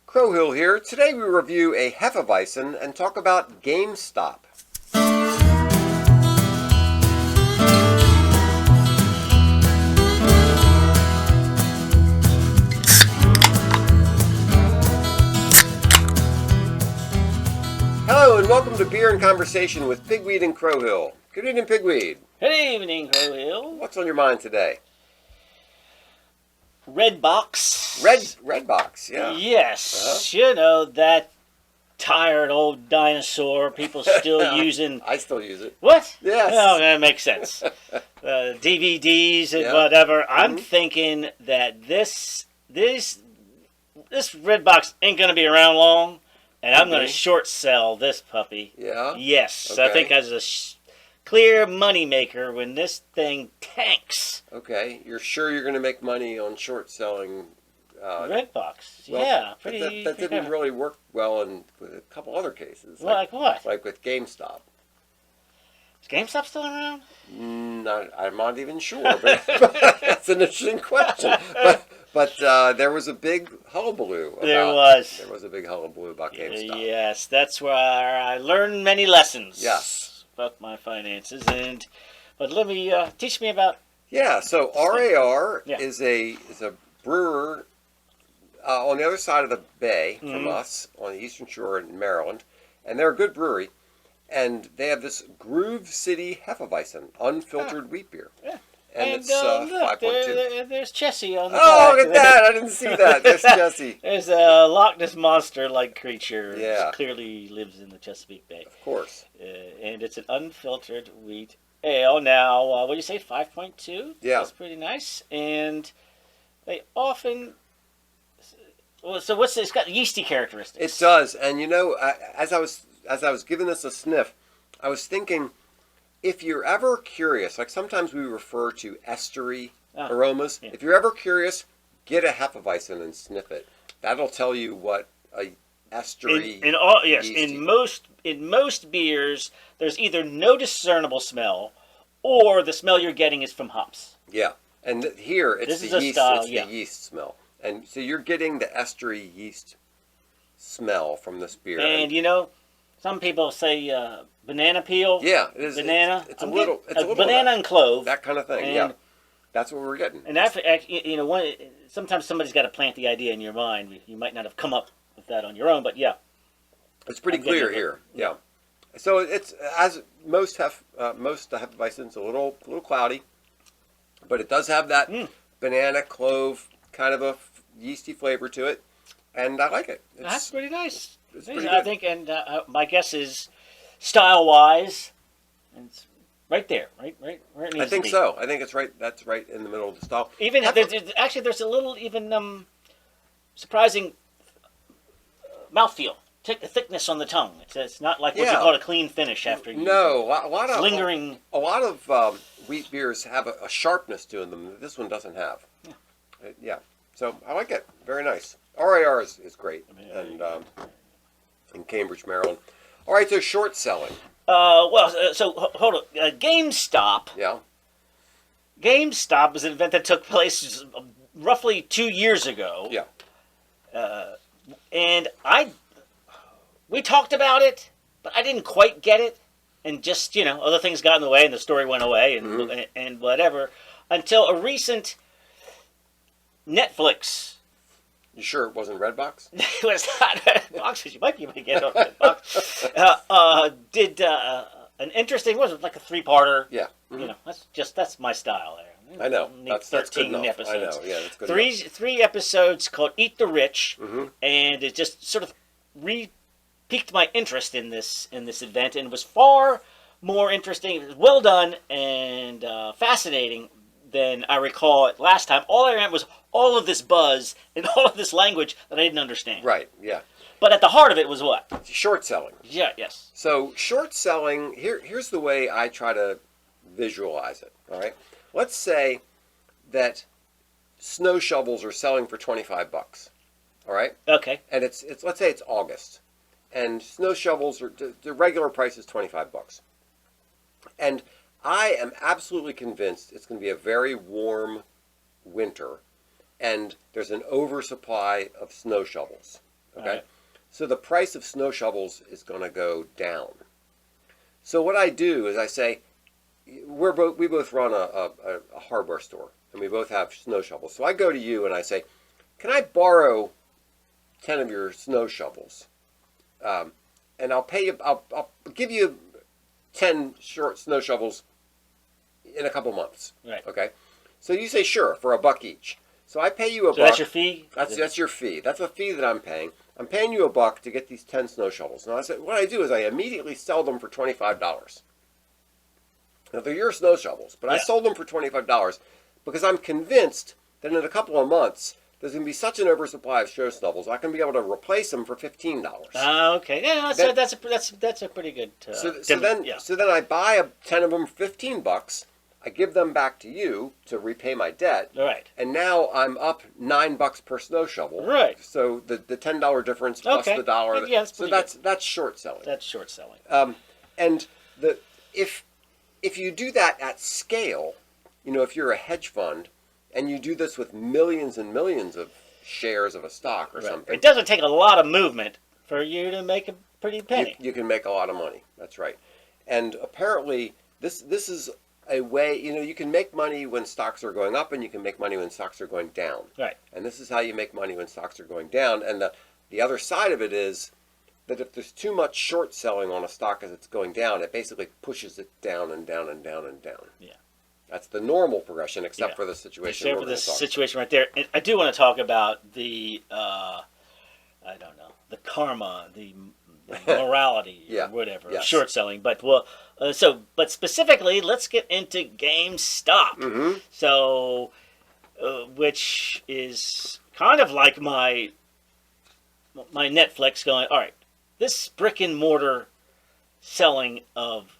Crowhill here. Today we review a Hefeweizen and talk about Gamestop. Hello and welcome to Beer and Conversation with Pigweed and Crowhill. Good evening, Pigweed. Good evening, Crowhill. What's on your mind today? Red box. Red box, yeah. Yes. You know, that tired old dinosaur people still using. I still use it. What? Yes. Oh, that makes sense. DVDs and whatever. I'm thinking that this red box ain't going to be around long, and I'm going to short sell this puppy. Yeah? Yes. Okay. I think as a clear money maker when this thing tanks. Okay. You're sure you're going to make money on short selling Red box, well, yeah, pretty. That didn't really work well with a couple other cases. Like what? Like with GameStop. Is GameStop still around? I'm not even sure, but that's an interesting question. But there was a big hullabaloo. There was a big hullabaloo about GameStop. Yes, that's where I learned many lessons. Yes. About my finances, but let me teach me about. Yeah, so RAR is a brewer on the other side of the bay from us, on the Eastern Shore in Maryland, and they're a good brewery, and they have this Groove City Hefeweizen, unfiltered wheat beer. Yeah. And it's look, 5.2. There's Chessie on the back. back. Look at that! I didn't see that. There's Chessie. There's a Loch Ness Monster-like creature. Yeah. Clearly lives in the Chesapeake Bay. Of course. And it's an unfiltered wheat ale. Now, what do you say, 5.2? Yeah. That's pretty nice. And they often... Well, so what's this? It's got yeasty characteristics. It does. And you know, as I was giving this a sniff, I was thinking, if you're ever curious, like sometimes we refer to estery aromas. Yeah. If you're ever curious, get a Hefeweizen and sniff it. That'll tell you what a estery. In most beers, there's either no discernible smell, or the smell you're getting is from hops. Yeah, and here it's the yeast smell, and so you're getting the estery yeast smell from this beer. And you know, some people say banana peel. Yeah, it is. Banana. It's a little banana and clove. That kind of thing. And that's what we're getting. And sometimes somebody's got to plant the idea in your mind. You might not have come up with that on your own, but yeah, it's pretty clear here. Yeah. So it's as most Hefeweizens, a little cloudy, but it does have that banana clove kind of a yeasty flavor to it, and I like it. That's pretty nice. It's pretty I think, and my guess is style-wise, it's right there, right where it needs I think to be. so. I think it's right. That's right in the middle of the style. Even there's a little surprising mouthfeel. The thickness on the tongue. It's not like what you call a clean finish after you. No, a lot of lingering. A lot of wheat beers have a sharpness to them that this one doesn't have. Yeah. So I like it. Very nice. RAR is great, and in Cambridge, Maryland. All right, so short selling. So hold on. GameStop. Yeah. GameStop was an event that took place roughly 2 years ago. Yeah. And we talked about it, but I didn't quite get it, and just other things got in the way, and the story went away, and whatever, until a recent Netflix. You sure it wasn't Redbox? It was not Redbox. You might be able to get it on Redbox. Did an interesting, was it like a 3-parter? Yeah. That's my style there. I know. That's 13 good enough. episodes. I know. Yeah, that's good enough. Three episodes called Eat the Rich, and it just sort of piqued my interest in this event, and it was far more interesting. It was well done and fascinating than I recall it last time. All I remember was all of this buzz and all of this language that I didn't understand. Right. Yeah. But at the heart of it was what? Short selling. Yeah. Yes. So short selling. Here's the way I try to visualize it. All right. Let's say that snow shovels are selling for $25. All right. Okay. And it's let's say it's August, and snow shovels are the regular price is $25. And I am absolutely convinced it's going to be a very warm winter, and there's an oversupply of snow shovels. Okay, Right. so the price of snow shovels is going to go down. So what I do is I say, we both run a hardware store, and we both have snow shovels. So I go to you and I say, can I borrow 10 of your snow shovels? And I'll pay you. I'll give you 10 short snow shovels in a couple months. Right. Okay. So you say sure for $1 each. So I pay you a So buck. that's your fee? That's your fee. That's a fee that I'm paying. I'm paying you $1 to get these 10 snow shovels. Now I said, what I do is I immediately sell them for $25. Now they're your snow shovels, but I sold them for $25 because I'm convinced that in a couple of months there's going to be such an oversupply of snow shovels I can be able to replace them for $15. Okay, yeah, that's a pretty good. So then I buy 10 of them for $15. I give them back to you to repay my debt. Right. And now I'm up $9 per snow shovel. Right. So the $10 difference plus the dollar. Yeah, that's short selling. That's short selling. And if you do that at scale, if you're a hedge fund and you do this with millions and millions of shares of a stock or something, it doesn't take a lot of movement for you to make a pretty penny. You can make a lot of money. That's right. And apparently this is a way, you can make money when stocks are going up and you can make money when stocks are going down. Right. And this is how you make money when stocks are going down. And the other side of it is that if there's too much short selling on a stock as it's going down, it basically pushes it down and down and down and down. Yeah. That's the normal progression, except for the situation. Except for the situation right there. And I do want to talk about the, the karma, the morality, or whatever, short selling. But but specifically, let's get into GameStop. Mm-hmm. So, which is kind of like my Netflix going, all right, this brick and mortar selling of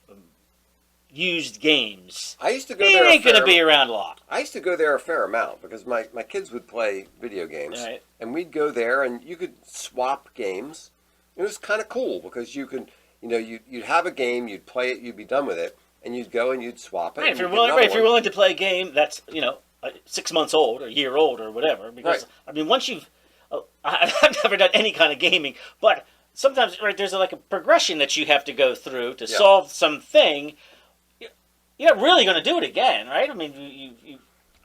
used games. I used to go it there. Ain't going to be around a lot. I used to go there a fair amount because my kids would play video games, and we'd go there and you could swap games. It was kind of cool because you could, you'd have a game, you'd play it, you'd be done with it, and you'd go and you'd swap it. Right, if you're willing to play a game that's 6 months old, or a year old, or whatever. Because once you've, I've never done any kind of gaming, but sometimes there's like a progression that you have to go through to solve something. You're not really going to do it again, right? You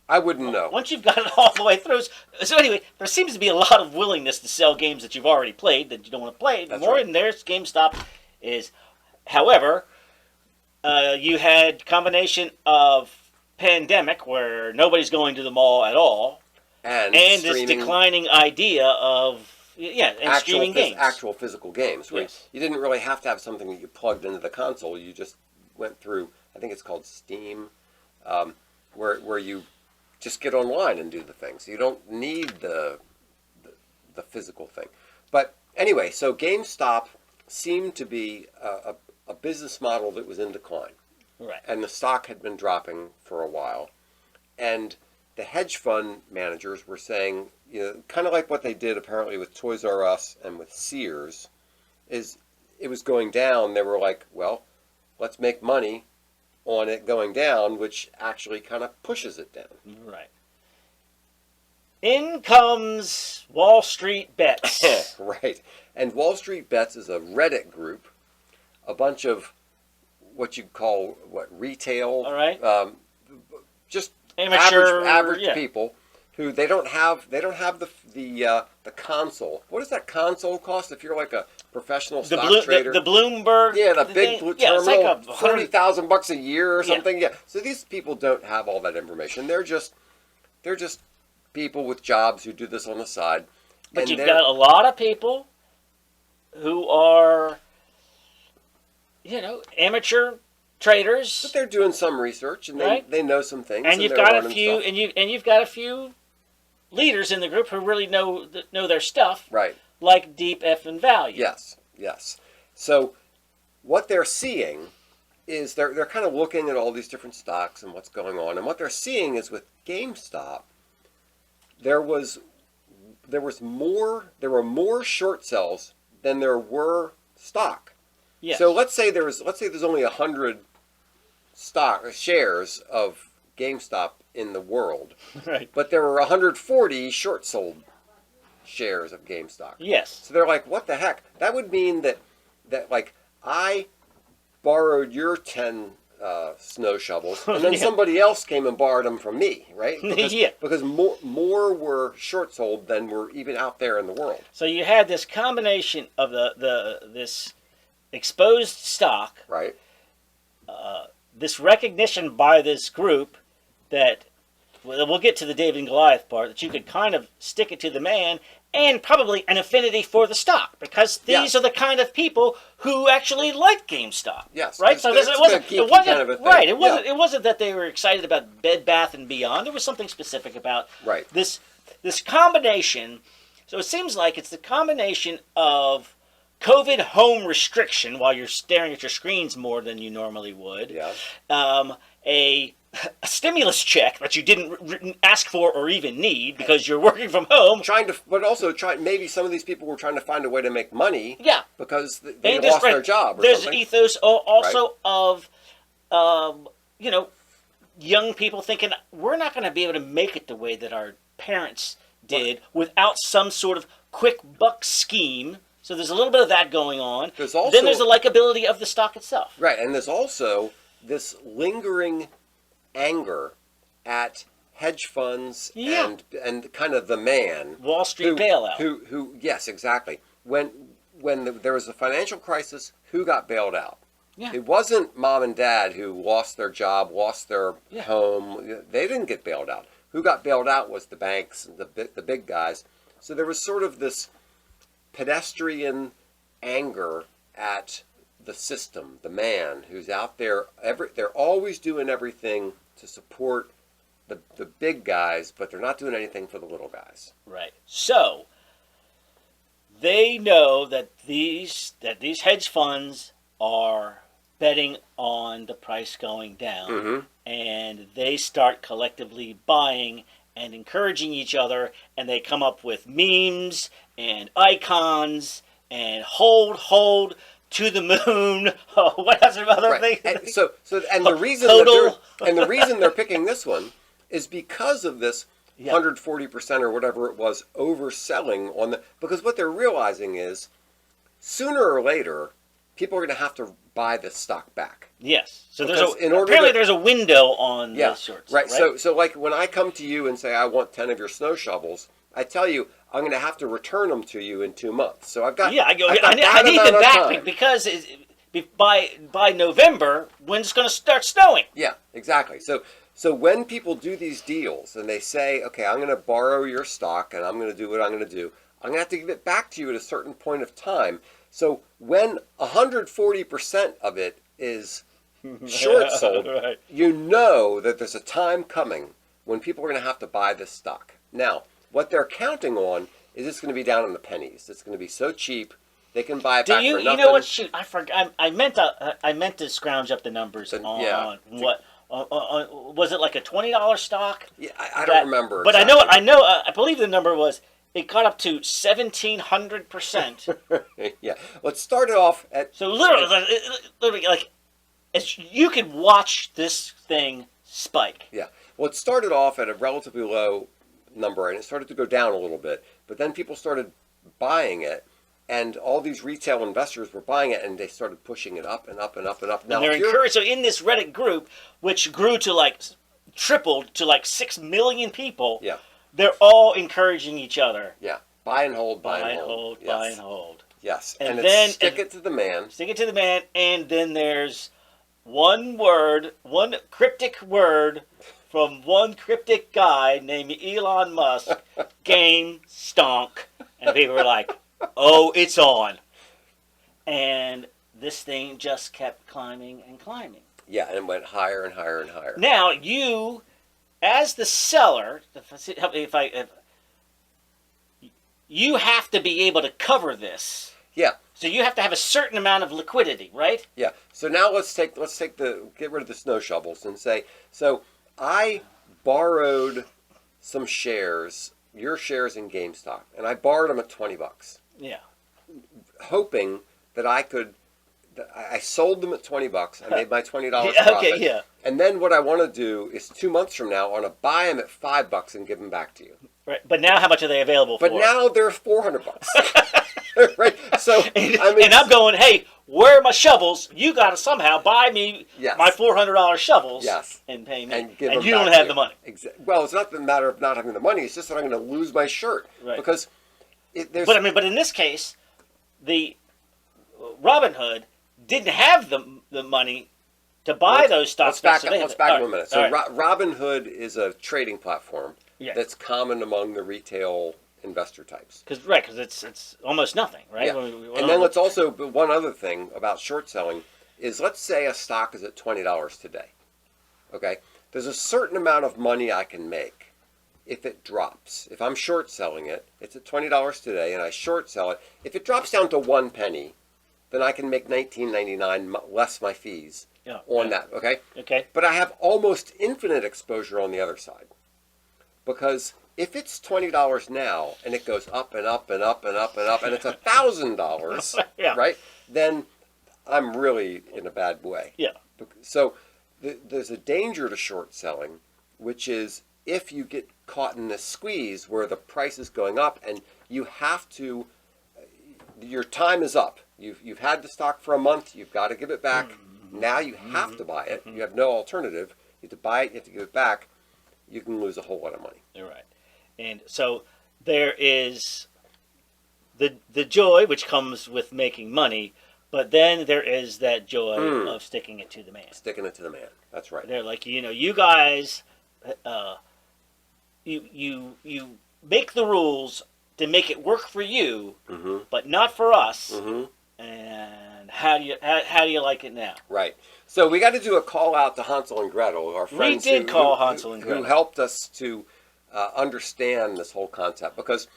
I wouldn't know. Once you've got it all the way through. So anyway, there seems to be a lot of willingness to sell games that you've already played that you don't want to play. That's more right. in there's GameStop is, however, you had combination of pandemic where nobody's going to the mall at all, and this declining idea of streaming games, actual physical games. Where you didn't really have to have something that you plugged into the console. You just went through. I think it's called Steam, where you just get online and do the thing. So you don't need the physical thing. But anyway, so GameStop seemed to be a business model that was in decline. Right. And the stock had been dropping for a while. And the hedge fund managers were saying, kind of like what they did apparently with Toys R Us and with Sears, is it was going down. They were like, well, let's make money on it going down, which actually kind of pushes it down. Right. In comes Wallstreetbets. Right. And Wallstreetbets is a Reddit group, a bunch of what you call retail, all right, just amateur, average people who they don't have the console. What does that console cost if you're like a professional stock trader? The Bloomberg, the big blue terminal, it's like $40,000 a year or something. Yeah. So these people don't have all that information. They're just people with jobs who do this on the side. But you've got a lot of people who are, amateur traders. But they're doing some research and they know some things. And you've got a few, and you've got a few leaders in the group who really know their stuff. Right. Like deep F and value. Yes. So what they're seeing is they're kind of looking at all these different stocks and what's going on, and what they're seeing is with GameStop, there were more short sells than there were stock. Yes. So let's say there's only 100 shares of GameStop in the world, right? But there were 140 short sold shares of GameStop. Yes. So they're like, what the heck? That would mean that like I borrowed your 10 snow shovels, and then somebody else came and borrowed them from me, right? Because, because more were short sold than were even out there in the world. So you had this combination of this exposed stock, right? This recognition by this group that, we'll get to the David and Goliath part, that you could kind of stick it to the man, and probably an affinity for the stock, because these are the kind of people who actually like GameStop. Yes, right. So it wasn't kind of a thing. right. It wasn't that they were excited about Bed Bath and Beyond. There was something specific about this combination. So it seems like it's the combination of COVID home restriction while you're staring at your screens more than you normally would. Yeah. A stimulus check that you didn't ask for or even need because you're working from home. But also maybe some of these people were trying to find a way to make money. Yeah. Because they lost their job or there's something. Ethos also of, young people thinking, we're not going to be able to make it the way that our parents did without some sort of quick buck scheme. So there's a little bit of that going on. Then there's the likability of the stock itself. Right, and there's also this lingering anger at hedge funds and kind of the man Wall Street bailout. Who yes, exactly. When there was a financial crisis, who got bailed out? Yeah. It wasn't mom and dad who lost their job, lost their home. They didn't get bailed out. Who got bailed out was the banks and the big guys. So there was sort of this pedestrian anger at the system, the man who's out there. They're always doing everything to support the big guys, but they're not doing anything for the little guys. Right. So they know that these hedge funds are betting on the price going down, and they start collectively buying and encouraging each other, and they come up with memes and icons and hold to the moon. What are some other things? And the reason they're picking this one is because of this 140% or whatever it was overselling on because what they're realizing is sooner or later people are going to have to buy this stock back. Yes. So there's a window on those sorts. Right. So like when I come to you and say I want 10 of your snow shovels, I tell you I'm going to have to return them to you in 2 months. So I've got I need them back because by November when it's going to start snowing. Yeah, exactly. So when people do these deals and they say, okay, I'm going to borrow your stock and I'm going to do what I'm going to do, I'm going to have to give it back to you at a certain point of time. So when 140% of it is short sold, you know that there's a time coming when people are going to have to buy this stock. Now, what they're counting on is it's going to be down in the pennies. It's going to be so cheap they can buy it back for nothing. You know what? Shoot, I forgot. I meant to scrounge up the numbers on what. Was it like a $20 stock? Yeah, I don't remember. But exactly. I believe the number was. It got up to 1,700%. Yeah. Let's start it off at... So literally, like, as you could watch this thing spike. Yeah. Well, it started off at a relatively low number, and it started to go down a little bit. But then people started buying it, and all these retail investors were buying it, and they started pushing it up and up and up and up. Now, and they're encouraged. So in this Reddit group, which grew to tripled to 6 million people... Yeah. They're all encouraging each other. Yeah. Buy and hold, buy and hold. Yes. Buy and hold. Yes. And then stick it to the man. Stick it to the man, and then there's one cryptic word from one cryptic guy named Elon Musk, game stonk. And people were like, oh, it's on. And this thing just kept climbing and climbing. Yeah, and it went higher and higher and higher. Now, you... As the seller, you have to be able to cover this. Yeah. So you have to have a certain amount of liquidity, right? Yeah. So now get rid of the snow shovels and say, so I borrowed some shares, your shares in GameStop, and I borrowed them at $20. Yeah. Hoping that I could I sold them at $20. I made my $20 Yeah, profit. okay, yeah. And then what I want to do is 2 months from now, I want to buy them at $5 and give them back to you. Right. But now, how much are they available for? But now they're $400. Right. So and I'm going, hey, where are my shovels? You got to somehow buy me my $400 shovels. Yes. And pay me. And you don't have the money. Well, it's not the matter of not having the money. It's just that I'm going to lose my shirt. Right. Because there's. But in this case, the Robinhood didn't have the money to buy those stocks. Let's back up 1 minute. So right. Robinhood is a trading platform that's common among the retail investor types. Because it's almost nothing, right? Yeah. And then let's also, one other thing about short selling is, let's say a stock is at $20 today. Okay? There's a certain amount of money I can make if it drops. If I'm short selling it, it's at $20 today, and I short sell it. If it drops down to 1 penny, then I can make $19.99 less my fees on that. Okay? Okay. But I have almost infinite exposure on the other side. Because if it's $20 now and it goes up and up and up and up and up and it's $1,000, right? Then I'm really in a bad way. Yeah. So there's a danger to short selling, which is if you get caught in this squeeze where the price is going up and you have to, your time is up. You've had the stock for a month. You've got to give it back. Now you have to buy it. You have no alternative. You have to buy it. You have to give it back. You can lose a whole lot of money. You're right. And so there is the joy which comes with making money, but then there is that joy of sticking it to the man. Sticking it to the man. That's right. They're like, you guys, you make the rules to make it work for you, but not for us. And how do you like it now? Right. So we got to do a call out to Hansel and Gretel, our friends Hansel and Gretel, who helped us to understand this whole concept, because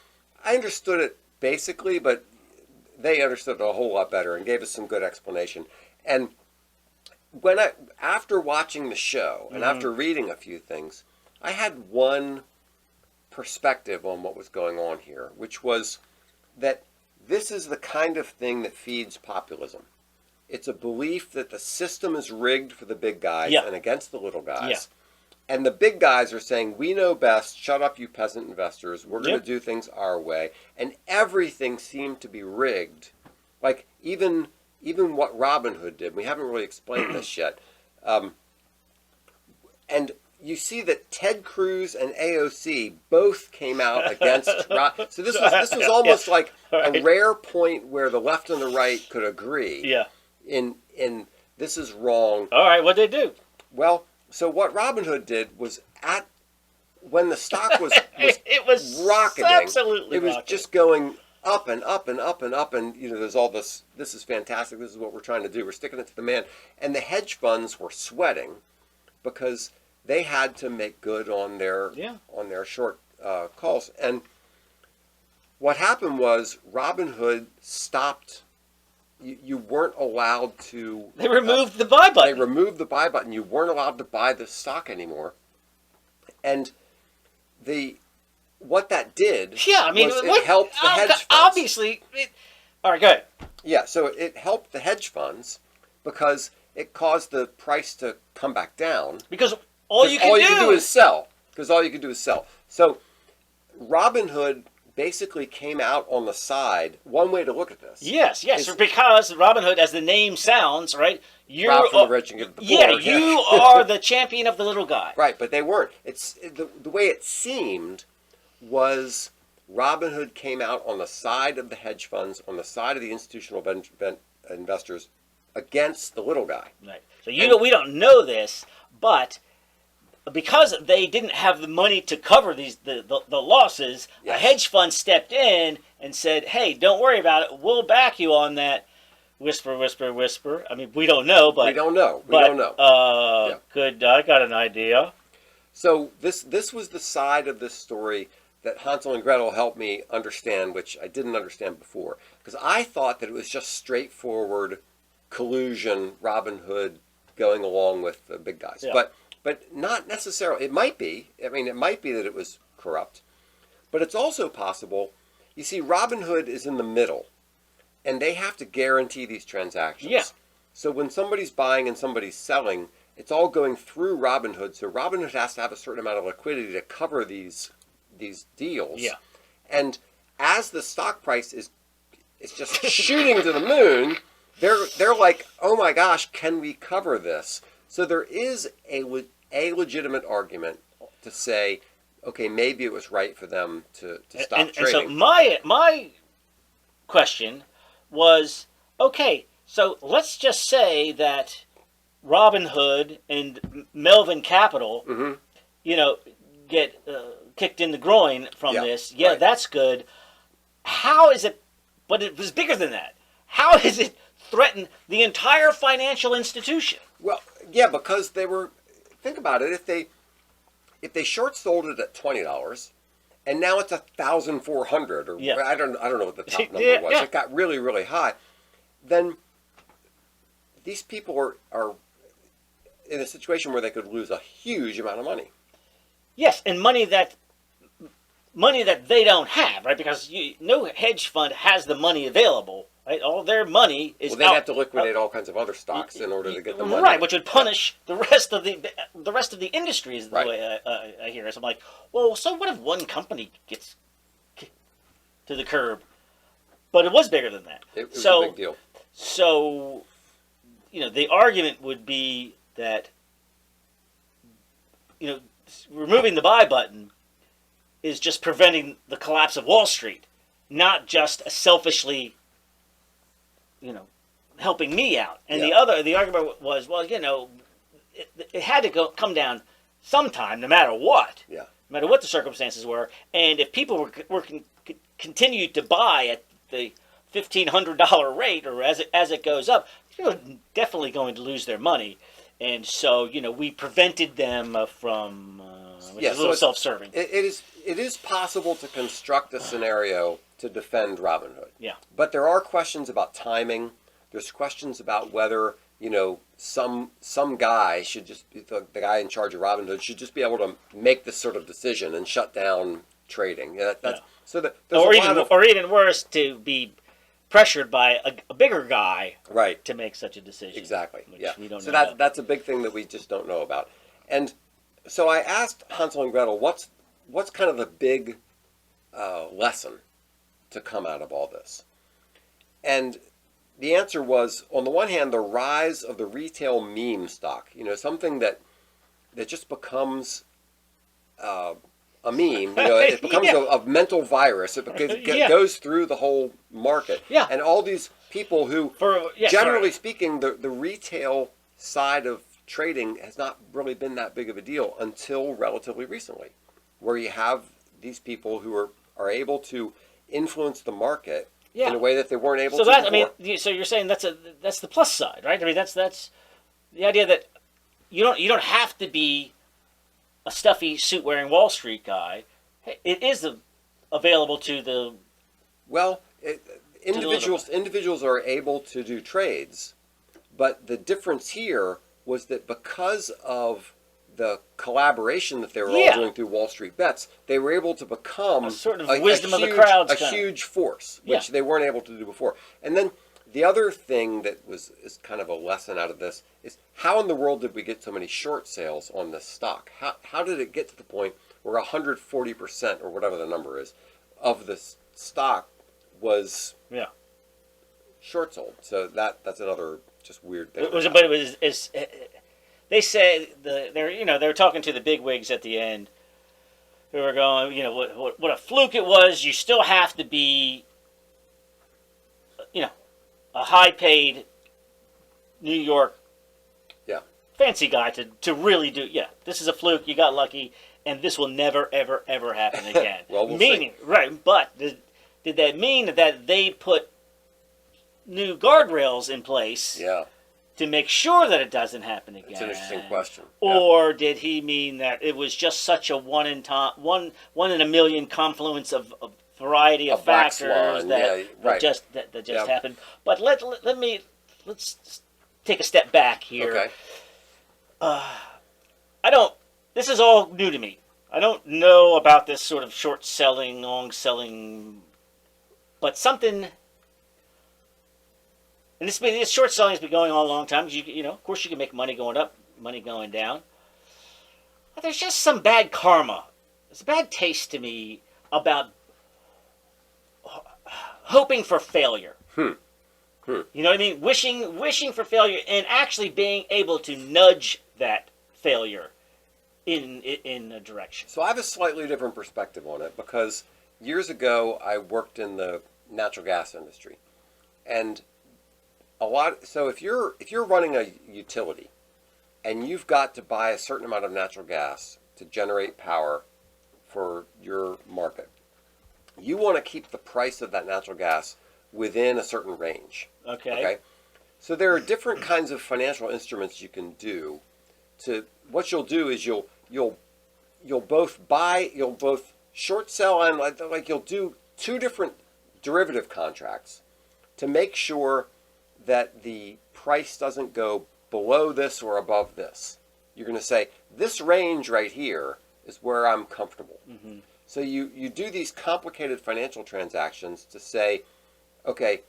I understood it basically, but they understood it a whole lot better and gave us some good explanation. And after watching the show and after reading a few things, I had one perspective on what was going on here, which was that this is the kind of thing that feeds populism. It's a belief that the system is rigged for the big guys and against the little guys. Yeah. And the big guys are saying, we know best, shut up you peasant investors, we're going to do things our way. And everything seemed to be rigged. Like even what Robinhood did, we haven't really explained this yet. And you see that Ted Cruz and AOC both came out against so this was almost like a rare point where the left and the right could agree. Yeah. In this is wrong. All right, what'd they do? Well, so what Robinhood did was when the stock was it was rocketing, absolutely it was rocketing. just going up and up and up and up, and there's all this is fantastic, this is what we're trying to do, we're sticking it to the man. And the hedge funds were sweating because they had to make good on their short calls. And what happened was Robinhood stopped. You weren't allowed to. They removed the buy button. They removed the buy button. You weren't allowed to buy the stock anymore. And what that did was it helped the hedge funds. Obviously. All right, go ahead. Yeah, so it helped the hedge funds because it caused the price to come back down. Because all you can do is sell. Because all you can do is sell. So Robinhood basically came out on the side. One way to look at this. Yes, because Robinhood, as the name sounds, right? You're rob from the rich and give to the poor. Yeah, you are the champion of the little guy. Right, but they weren't. It's the way it seemed was Robinhood came out on the side of the hedge funds, on the side of the institutional investors, against the little guy. Right. So we don't know this, but because they didn't have the money to cover the losses, a hedge fund stepped in and said, "Hey, don't worry about it. We'll back you on that." Whisper, whisper, whisper. I mean, we don't know, but we don't know. Good. I got an idea. So this was the side of this story that Hansel and Gretel helped me understand, which I didn't understand before, because I thought that it was just straightforward collusion, Robinhood going along with the big guys, but not necessarily. It might be. I mean, it might be that it was corrupt, but it's also possible. You see, Robinhood is in the middle, and they have to guarantee these transactions. Yeah. So when somebody's buying and somebody's selling, it's all going through Robinhood. So Robinhood has to have a certain amount of liquidity to cover these deals. Yeah. And as the stock price is just shooting to the moon, they're like, oh my gosh, can we cover this? So there is a legitimate argument to say, okay, maybe it was right for them to stop trading. And so my question was, okay, so let's just say that Robinhood and Melvin Capital, get kicked in the groin from this. Yeah, right. That's good. How is it? But it was bigger than that. How is it threaten the entire financial institution? Well, yeah, because they were. Think about it. If they short sold it at $20, and now it's 1,400, or I don't know what the top number was. It got really, really high. Then these people are in a situation where they could lose a huge amount of money. Yes, and money that they don't have, right? Because no hedge fund has the money available, right? All their money is they'd have to liquidate all kinds of other stocks in order to get the money, right? Which would punish the rest of the industry, is the way I hear it. So I'm like, well, so what if one company gets kicked to the curb? But it was bigger than that. It was a big deal. So, the argument would be that, removing the buy button is just preventing the collapse of Wall Street, not just selfishly, helping me out. And the argument was, well, it had to come down sometime, no matter what. Yeah. No matter what the circumstances were, and if people were continued to buy at the $1,500 rate, or as it goes up, they're definitely going to lose their money. And so, we prevented them from, which is a little self-serving. It is possible to construct a scenario to defend Robinhood. Yeah. But there are questions about timing. There's questions about whether, some guy should just be, the guy in charge of Robinhood should just be able to make this sort of decision and shut down trading. So that or even worse, to be pressured by a bigger guy, right, to make such a decision. Exactly. Yeah. We don't so know that's a big thing that we just don't know about. And so I asked Hansel and Gretel, what's kind of the big lesson to come out of all this? And the answer was, on the one hand, the rise of the retail meme stock. Something that just becomes a meme. It becomes a mental virus. It goes through the whole market. Yeah. And all these people who, generally speaking, the retail side of trading has not really been that big of a deal until relatively recently, where you have these people who are able to influence the market in a way that they weren't able to before. So you're saying that's the plus side, right? I mean, that's the idea that you don't have to be a stuffy suit-wearing Wall Street guy. It is available to the... Well, individuals are able to do trades, but the difference here was that because of the collaboration that they were all doing through Wallstreetbets, they were able to become a sort of wisdom of the crowd, a huge force, which they weren't able to do before. And then the other thing that is kind of a lesson out of this is, how in the world did we get so many short sales on this stock? How did it get to the point where 140%, or whatever the number is, of this stock was short sold? So that's another just weird thing. They say they're talking to the bigwigs at the end, who are going, what a fluke it was. You still have to be, a high-paid New York fancy guy to really do. Yeah, this is a fluke. You got lucky, and this will never, ever, ever happen again. Well, we'll see. Right? But did that mean that they put new guardrails in place? Yeah. To make sure that it doesn't happen again? It's an interesting question. Or did he mean that it was just such a one in a million confluence of a variety of factors that just happened? But let's take a step back here. Okay. This is all new to me. I don't know about this sort of short selling, long selling, but something and this short selling has been going on a long time. Of course, you can make money going up, money going down. But there's just some bad karma. There's a bad taste to me about hoping for failure. You know what I mean? Wishing for failure and actually being able to nudge that failure in a direction. So I have a slightly different perspective on it, because years ago I worked in the natural gas industry, and so if you're running a utility and you've got to buy a certain amount of natural gas to generate power for your market, you want to keep the price of that natural gas within a certain range. Okay. So there are different kinds of financial instruments you can do. What you'll do is you'll both short sell and like you'll do two different derivative contracts to make sure that the price doesn't go below this or above this. You're going to say, this range right here is where I'm comfortable. Mm-hmm. So you do these complicated financial transactions to say, okay,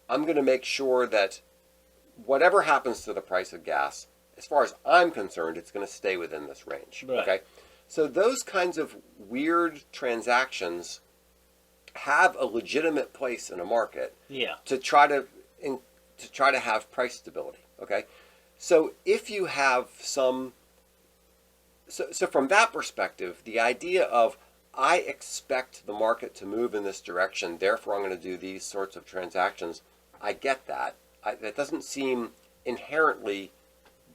I'm going to make sure that whatever happens to the price of gas, as far as I'm concerned, it's going to stay within this range. Right. Okay. So those kinds of weird transactions have a legitimate place in a market. Yeah. To try to have price stability. Okay. So if you have so from that perspective, the idea of I expect the market to move in this direction, therefore I'm going to do these sorts of transactions, I get that. That doesn't seem inherently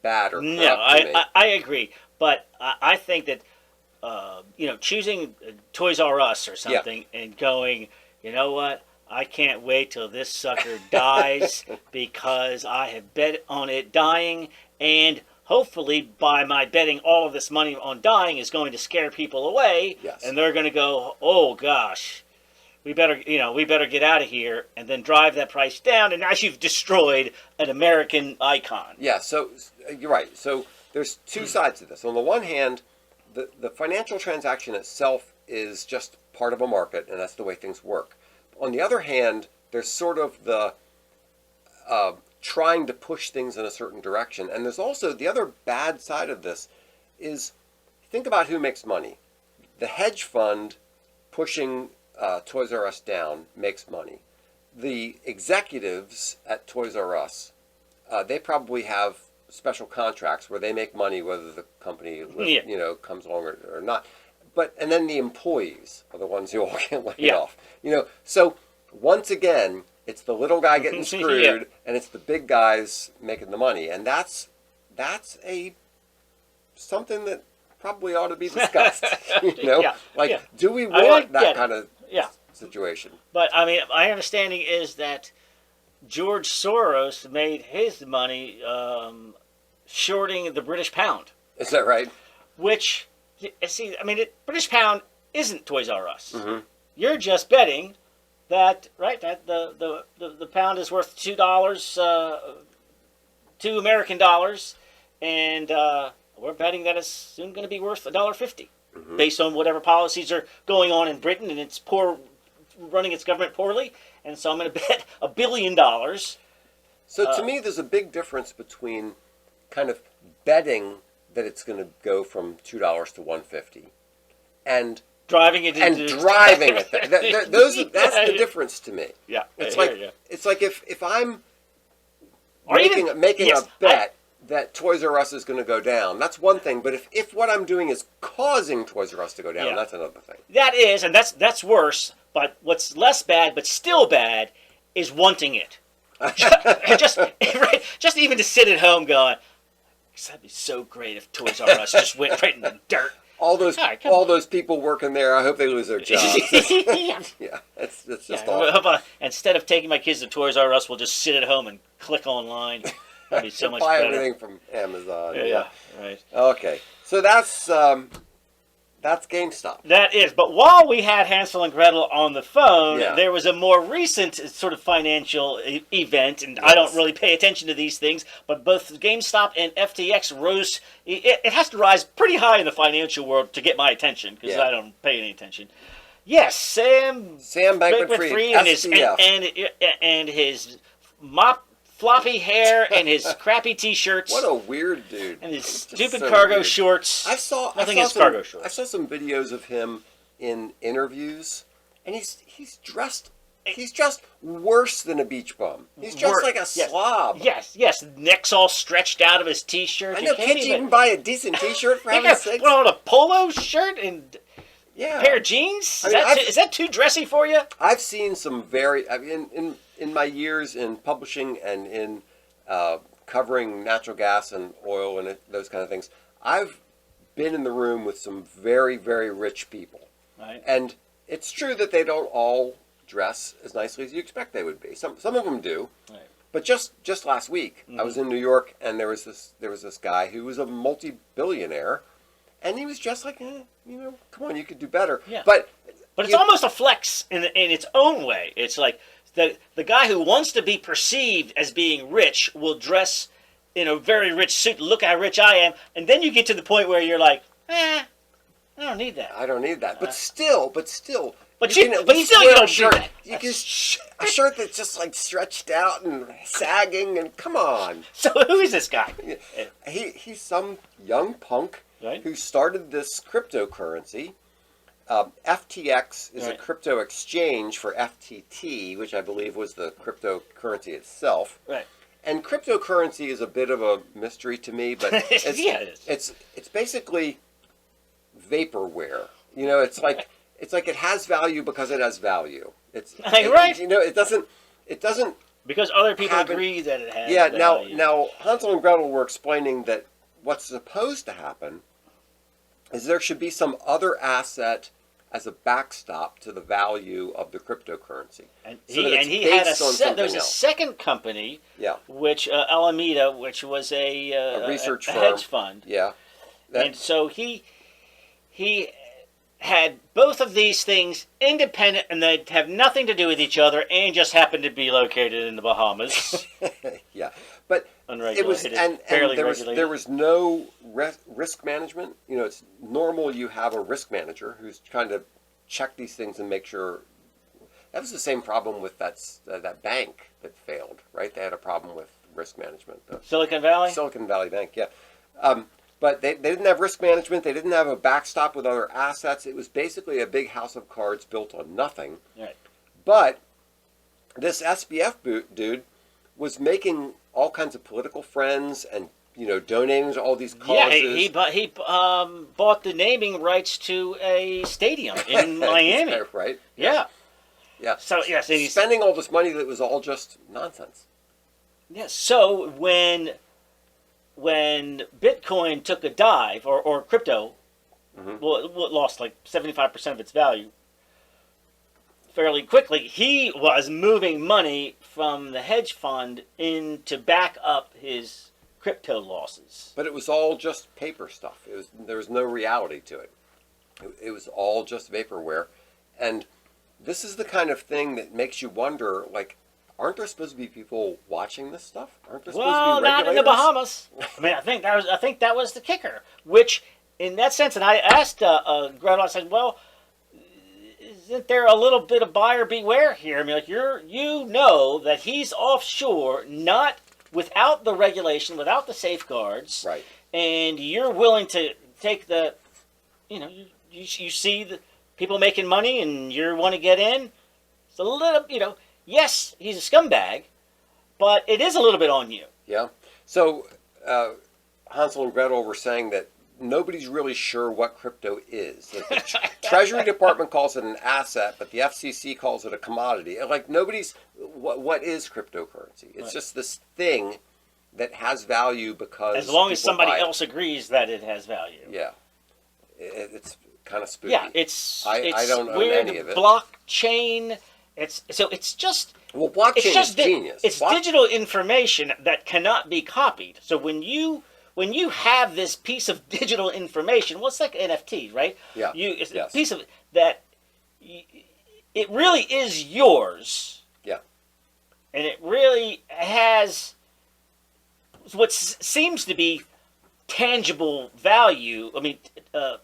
bad or corrupt to me. I agree. But I think that, choosing Toys R Us or something and going, you know what, I can't wait till this sucker dies because I have bet on it dying, and hopefully by my betting all of this money on dying is going to scare people away, and they're going to go, oh gosh, we better get out of here, and then drive that price down, and now you've destroyed an American icon. Yeah, so you're right. So there's two sides to this. On the one hand, the financial transaction itself is just part of a market, and that's the way things work. On the other hand, there's sort of the trying to push things in a certain direction. And there's also the other bad side of this is, think about who makes money. The hedge fund pushing Toys R Us down makes money. The executives at Toys R Us, they probably have special contracts where they make money whether the company comes along or not. And then the employees are the ones who all get laid off. So once again, it's the little guy getting screwed, and it's the big guys making the money, and that's something that probably ought to be discussed. Do we want that kind of situation? But I mean, my understanding is that George Soros made his money shorting the British pound. Is that right? Which, see, I mean, British pound isn't Toys R Us. Mm-hmm. You're just betting that the pound is worth $2, $2 American dollars, and we're betting that it's soon going to be worth $1.50, based on whatever policies are going on in Britain, and it's running its government poorly, and so I'm going to bet $1 billion. So to me, there's a big difference between kind of betting that it's going to go from $2 to $1.50 and driving it. That's the difference to me. Yeah, it's like if I'm making a bet that Toys R Us is going to go down, that's one thing. But if what I'm doing is causing Toys R Us to go down, that's another thing. That is, and that's worse. But what's less bad, but still bad, is wanting it. just even to sit at home going, that'd be so great if Toys R Us just went right in the dirt. All those people working there, I hope they lose their jobs. That's just all. Instead of taking my kids to Toys R Us, we'll just sit at home and click online. That'd be so much buy better. Everything from Amazon. Yeah, right. Okay, so that's GameStop. That is. But while we had Hansel and Gretel on the phone, there was a more recent sort of financial event, and I don't really pay attention to these things, but both GameStop and FTX rose. It has to rise pretty high in the financial world to get my attention, because I don't pay any attention. Yes, Sam Bankman-Fried and his mop floppy hair and his crappy T-shirts. What a weird dude. And his Just stupid so cargo weird. shorts. Nothing against cargo shorts. I saw some videos of him in interviews, and he's dressed worse than a beach bum. He's dressed like a slob. Yes. Neck's all stretched out of his T-shirt. I know. Can't you even buy a decent T-shirt for heaven's sakes? Put on a polo shirt and a pair of jeans. Is that too dressy for you? I've seen some in my years in publishing and in covering natural gas and oil and those kind of things. I've been in the room with some very, very rich people, right? And it's true that they don't all dress as nicely as you expect they would be. Some of them do, right. But just last week, I was in New York, and there was this guy who was a multi-billionaire, and he was just like, come on, you could do better. Yeah. But it's almost a flex in its own way. It's like the guy who wants to be perceived as being rich will dress in a very rich suit. Look how rich I am, and then you get to the point where you're like, I don't need that. I don't need that. But still. But still, you don't do that. You can a shirt that's just like stretched out and sagging, and come on. So who is this guy? He's some young punk who started this cryptocurrency. FTX is a crypto exchange for FTT, which I believe was the cryptocurrency itself. Right. And cryptocurrency is a bit of a mystery to me, but it's basically vaporware. It's like it has value because it has value. Right. It doesn't because other people agree that it has. Yeah. Value. Now Hansel and Gretel were explaining that what's supposed to happen is there should be some other asset as a backstop to the value of the cryptocurrency. And he had there's a second company, which Alameda, which was a research firm, hedge fund. Yeah. And so he had both of these things independent, and they have nothing to do with each other, and just happened to be located in the Bahamas. Yeah, but unregulated, it was fairly regulated. There was no risk management. It's normal you have a risk manager who's trying to check these things and make sure. That was the same problem with that bank that failed, right? They had a problem with risk management. Silicon Valley? Silicon Valley Bank, yeah. But they didn't have risk management. They didn't have a backstop with other assets. It was basically a big house of cards built on nothing. Right. But this SBF dude was making all kinds of political friends and donating to all these causes. Yeah, he bought the naming rights to a stadium in Miami. Right. Yeah. Yeah. So yes, he's spending all this money that was all just nonsense. Yes. So when Bitcoin took a dive, or crypto, well, it lost like 75% of its value fairly quickly, he was moving money from the hedge fund in to back up his crypto losses. But it was all just paper stuff. There was no reality to it. It was all just vaporware. And this is the kind of thing that makes you wonder, like, aren't there supposed to be people watching this stuff? Aren't there supposed to be regulators? Not in the Bahamas. I mean, I think that was the kicker. Which, in that sense, and I asked Gretel, I said, well, isn't there a little bit of buyer beware here? I mean, like you know that he's offshore, not without the regulation, without the safeguards, right? And you're willing to take the, you see the people making money, and you want to get in. It's a little, yes, he's a scumbag, but it is a little bit on you. Yeah. So Hansel and Gretel were saying that nobody's really sure what crypto is. The Treasury Department calls it an asset, but the FCC calls it a commodity. Like what is cryptocurrency? It's just this thing that has value because as long as somebody else agrees that it has value. Yeah. It's kind of spooky. Yeah, I don't own weird any of it. Blockchain. It's just blockchain is genius. It's digital information that cannot be copied. So when you have this piece of digital information, well, it's like NFT, right? Yeah. It's a piece of that. It really is yours. Yeah. And it really has what seems to be tangible value. I mean,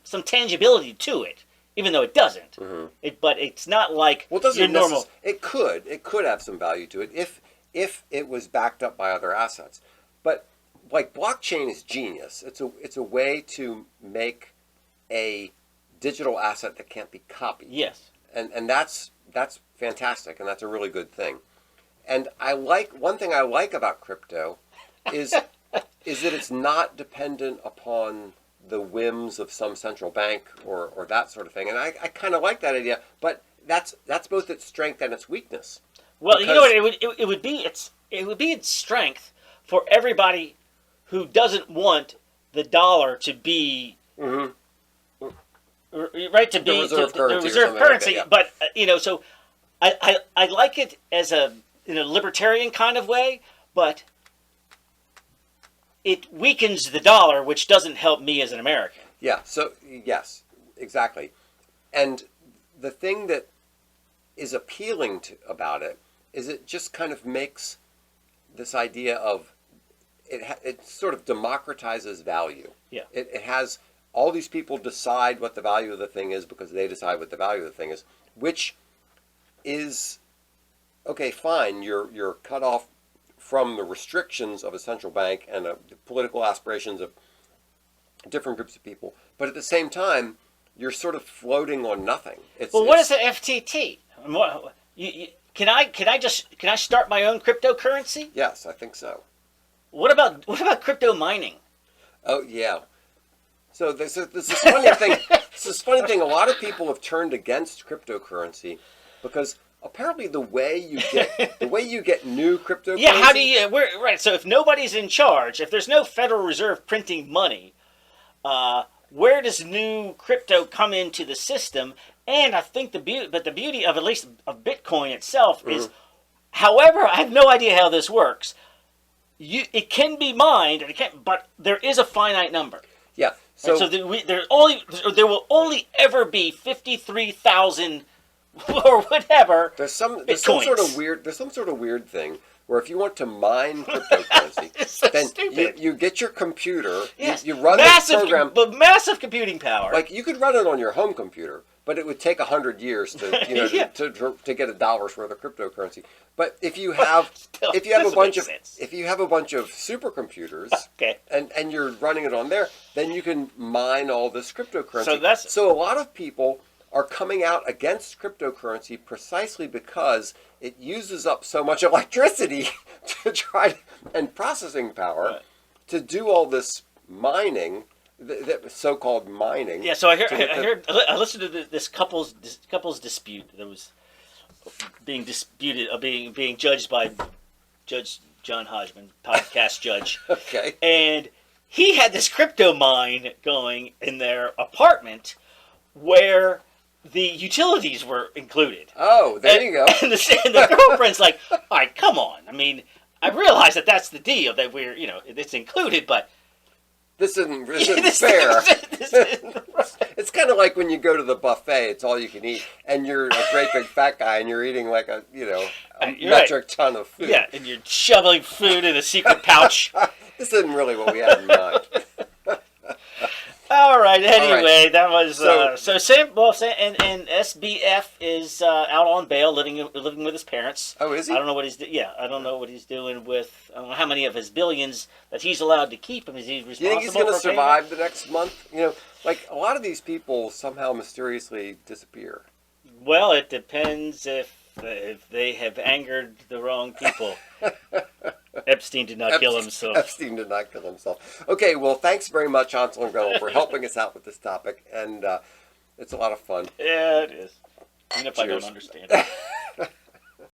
some tangibility to it, even though it doesn't. Mm-hmm. But it's not like your normal. It could have some value to it if it was backed up by other assets. But like blockchain is genius. It's a way to make a digital asset that can't be copied. Yes. And that's fantastic, and that's a really good thing. And one thing I like about crypto is that it's not dependent upon the whims of some central bank or that sort of thing. And I kind of like that idea, but that's both its strength and its weakness. Well, you know what it would be its strength for everybody who doesn't want the dollar to be right to be the reserve currency. Like that, yeah. But so I like it as in a libertarian kind of way, but it weakens the dollar, which doesn't help me as an American. Yeah. So yes, exactly. And the thing that is appealing about it is it just kind of makes this idea of it sort of democratizes value. Yeah. It has all these people decide what the value of the thing is because they decide what the value of the thing is, which is okay, fine. You're cut off from the restrictions of a central bank and the political aspirations of different groups of people, but at the same time, you're sort of floating on nothing. What is an FTT? Can I start my own cryptocurrency? Yes, I think so. What about crypto mining? Oh yeah. So there's this funny thing. This funny thing. A lot of people have turned against cryptocurrency because apparently the way you get new cryptocurrency. Yeah. How do you? Right. So if nobody's in charge, if there's no Federal Reserve printing money, where does new crypto come into the system? And I think the beauty of at least of Bitcoin itself is, however, I have no idea how this works. It can be mined, but there is a finite number. Yeah. So there will only ever be 53,000 or whatever. There's some sort of weird thing where if you want to mine cryptocurrency, then you get your computer, yes. you run this program, but massive computing power. Like you could run it on your home computer, but it would take 100 years to to get $1 worth of cryptocurrency. But if you have a bunch of supercomputers, okay, and you're running it on there, then you can mine all this cryptocurrency. So a lot of people are coming out against cryptocurrency precisely because it uses up so much electricity and processing power to do all this mining, that so-called mining. Yeah, so I listened to this couple's dispute that was being disputed, being judged by Judge John Hodgman, podcast judge. Okay. And he had this crypto mine going in their apartment where the utilities were included. Oh, there you go. And the girlfriend's like, all right, come on. I mean, I realize that's the deal, that it's included, but this isn't fair. It's kind of like when you go to the buffet, it's all you can eat, and you're a great big fat guy, and you're eating like a metric ton of food. Yeah, and you're shoveling food in a secret pouch. This isn't really what we had in mind. All right. Anyway, that was and SBF is out on bail, living with his parents. Oh, is he? I don't know what he's I don't know what he's doing with. I don't know how many of his billions that he's allowed to keep. Is he responsible? You think he's going to survive the next month? Like a lot of these people somehow mysteriously disappear. Well, it depends if they have angered the wrong people. Epstein did not kill himself. Epstein did not kill himself. Okay, well, thanks very much, Hansel and Gretel, for helping us out with this topic, and it's a lot of fun. Yeah, it is. Even if I don't understand it.